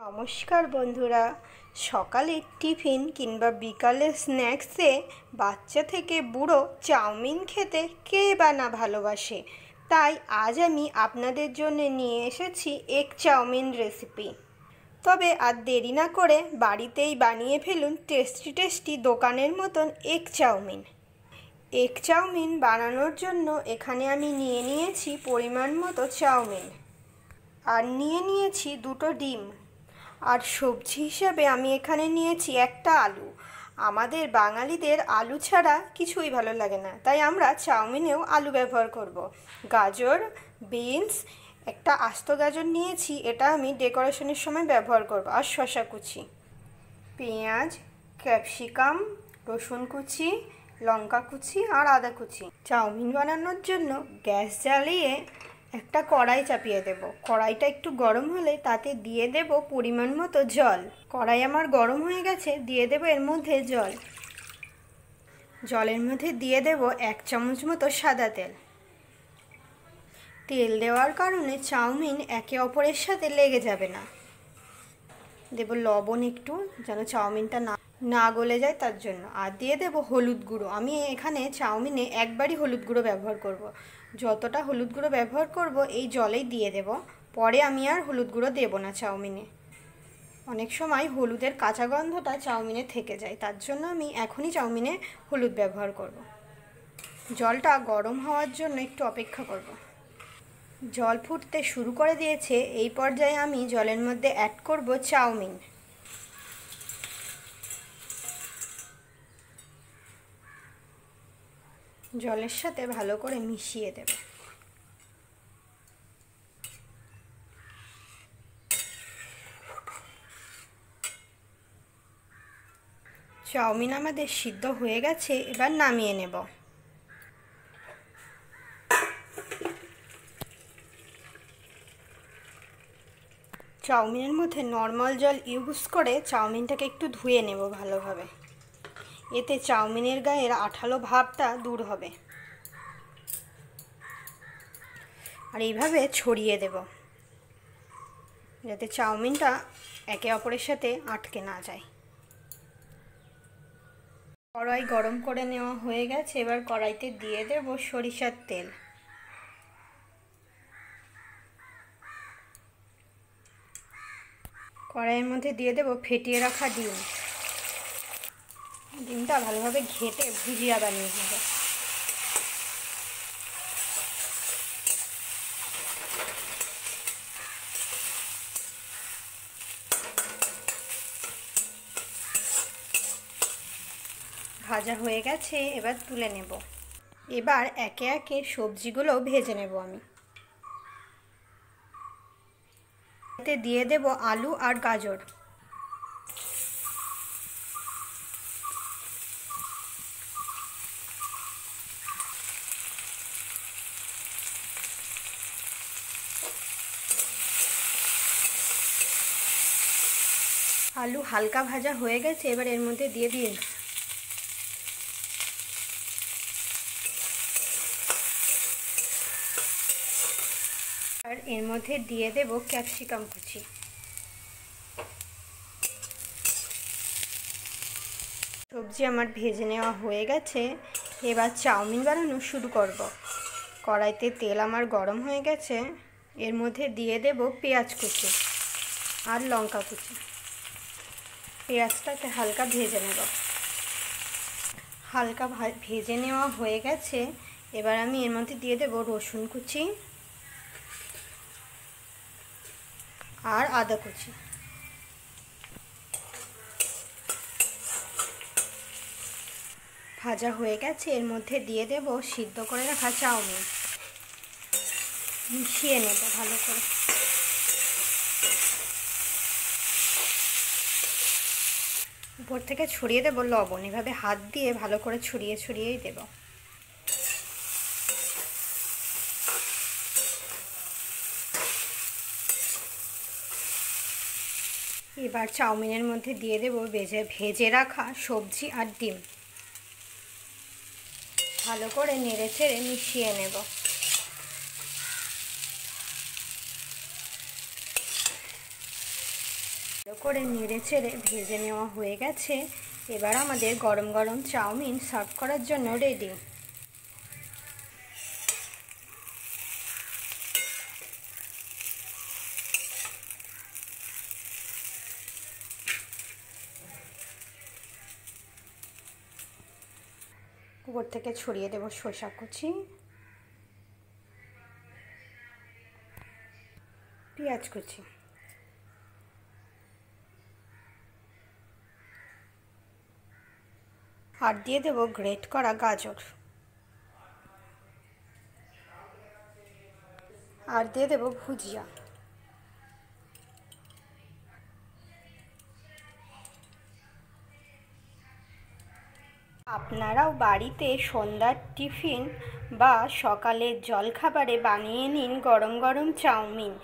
নমস্কার বন্ধুরা। সকালের টিফিন কিংবা বিকালের স্ন্যাক্সে বাচ্চা থেকে বুড়ো চাউমিন খেতে কে বা না ভালোবাসে। তাই আজ আমি আপনাদের জন্য নিয়ে এসেছি এগ চাউমিন রেসিপি। তবে আর দেরি না করে বাড়িতেই বানিয়ে ফেলুন টেস্টি টেস্টি দোকানের মতন এগ চাউমিন। এগ চাউমিন বানানোর জন্য এখানে আমি নিয়ে নিয়েছি পরিমাণ মতো চাউমিন, আর নিয়ে নিয়েছি 2টো ডিম, আর সবজি হিসাবে আমি এখানে নিয়েছি একটা আলু। আমাদের বাঙালিদের আলু ছাড়া কিছুই ভালো লাগে না, তাই আমরা চাউমিনেও আলু ব্যবহার করব। গাজর, বিনস, একটা আস্ত গাজর নিয়েছি, এটা আমি ডেকোরেশনের সময় ব্যবহার করব। আর শসা কুচি, পেঁয়াজ, ক্যাপসিকাম, রসুন কুচি, লঙ্কা কুচি আর আদা কুচি। চাউমিন বানানোর জন্য গ্যাস জ্বালিয়ে একটা কড়াই চাপিয়ে দেব। কড়াইটা একটু গরম হলে তাতে দিয়ে দেব পরিমাণ মতো জল। কড়াই আমার গরম হয়ে গেছে, দিয়ে দেব এর মধ্যে জল। জলের মধ্যে দিয়ে দেব 1 চামচ মতো সাদা তেল। তেল দেওয়ার কারণে চাউমিন একে অপরের সাথে লেগে যাবে না। দেব লবণ একটু, যেন চাউমিনটা না গলে যায় তার জন্য। আর দিয়ে দেব হলুদ গুঁড়ো। আমি এখানে চাউমিনে একবারই হলুদ গুঁড়ো ব্যবহার করব। যতটা হলুদ গুঁড়ো ব্যবহার করব এই জলেই দিয়ে দেব, পরে আমি আর হলুদ গুঁড়ো দেব না চাউমিনে। অনেক সময় হলুদের কাঁচা গন্ধটা চাউমিনে থেকে যায়, তার জন্য আমি এখনই চাউমিনে হলুদ ব্যবহার করব। জলটা গরম হওয়ার জন্য একটু অপেক্ষা করব। জল ফুটতে শুরু করে দিয়েছে। এই পর্যায়ে আমি জলের মধ্যে অ্যাড করব চাউমিন। জলের সাথে ভালো করে মিশিয়ে দেব। চাউমিন আমাদের সিদ্ধ হয়ে গেছে, এবার নামিয়ে নেব। চাউমিনের মধ্যে নর্মাল জল ইউজ করে চাউমিনটাকে একটু ধুয়ে নেব ভালোভাবে। এতে চাউমিনের গায়ের আঠালো ভাবটা দূর হবে। আর এইভাবে ছড়িয়ে দেব, যাতে চাউমিনটা একে অপরের সাথে আটকে না যায়। কড়াই গরম করে নেওয়া হয়ে গেছে, এবার কড়াইতে দিয়ে দেব সরিষার তেল। কড়াইয়ের মধ্যে দিয়ে দেব ফেটিয়ে রাখা ডিম। ডিমটা ভালোভাবে ঘেটে ভুজিয়া বানিয়ে নেব। ভাজা হয়ে গেছে, এবার তুলে নেব। এবার একে একে সবজিগুলো ভেজে নেব আমি। এতে দিয়ে দেব আলু আর গাজর। আলু হালকা ভাজা হয়ে গেছে, এবার এর মধ্যে দিয়ে দিন। আর এর মধ্যে দিয়ে দেব ক্যাপসিকাম কুচি। সবজি আমার ভেজে নেওয়া হয়ে গেছে, এবার চাউমিন বানানো শুরু করব। কড়াইতে তেল আমার গরম হয়ে গেছে, এর মধ্যে দিয়ে দেব পেঁয়াজ কুচি আর লঙ্কা কুচি। পেঁয়াজটাকে হালকা ভেজে নেব। হালকা ভেজে নেওয়া হয়ে গেছে, এবার আমি এর মধ্যে দিয়ে দেব রসুন কুচি আর আদা কুচি। ভাজা হয়ে গেছে, এর মধ্যে দিয়ে দেব সিদ্ধ করে রাখা চাউমিন। মিশিয়ে নেব ভালো করে। উপর থেকে ছড়িয়ে দেব লবণ। এভাবে হাত দিয়ে ভালো করে ছড়িয়ে ছড়িয়েই দেব। এবার চাউমিনের মধ্যে দিয়ে দেব ভেজে রাখা সবজি আর ডিম। ভালো করে নেড়ে চেড়ে মিশিয়ে নেব। ভালো করে নেড়ে চেড়ে ভেজে নেওয়া হয়ে গেছে। এবার আমাদের গরম গরম চাউমিন সার্ভ করার জন্য রেডি। উপর থেকে ছড়িয়ে দেব শসা কুচি, পেঁয়াজ কুচি, আর দিয়ে দেব গ্রেট করা গাজর, আর দিয়ে দেব ভুজিয়া। আপনারাও বাড়িতে সন্ধ্যার টিফিন বা সকালের জলখাবারে বানিয়ে নিন গরম গরম চাউমিন।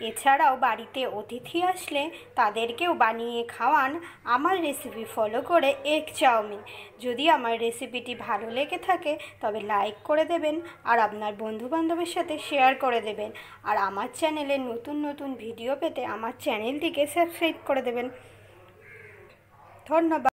এছাড়াও বাড়িতে অতিথি আসলে তাদেরকেও বানিয়ে খাওয়ান আমার রেসিপি ফলো করে এগ চাউমিন। যদি আমার রেসিপিটি ভালো লেগে থাকে তবে লাইক করে দেবেন আর আপনার বন্ধুবান্ধবের সাথে শেয়ার করে দেবেন। আর আমার চ্যানেলে নতুন নতুন ভিডিও পেতে আমার চ্যানেলটিকে সাবস্ক্রাইব করে দেবেন। ধন্যবাদ।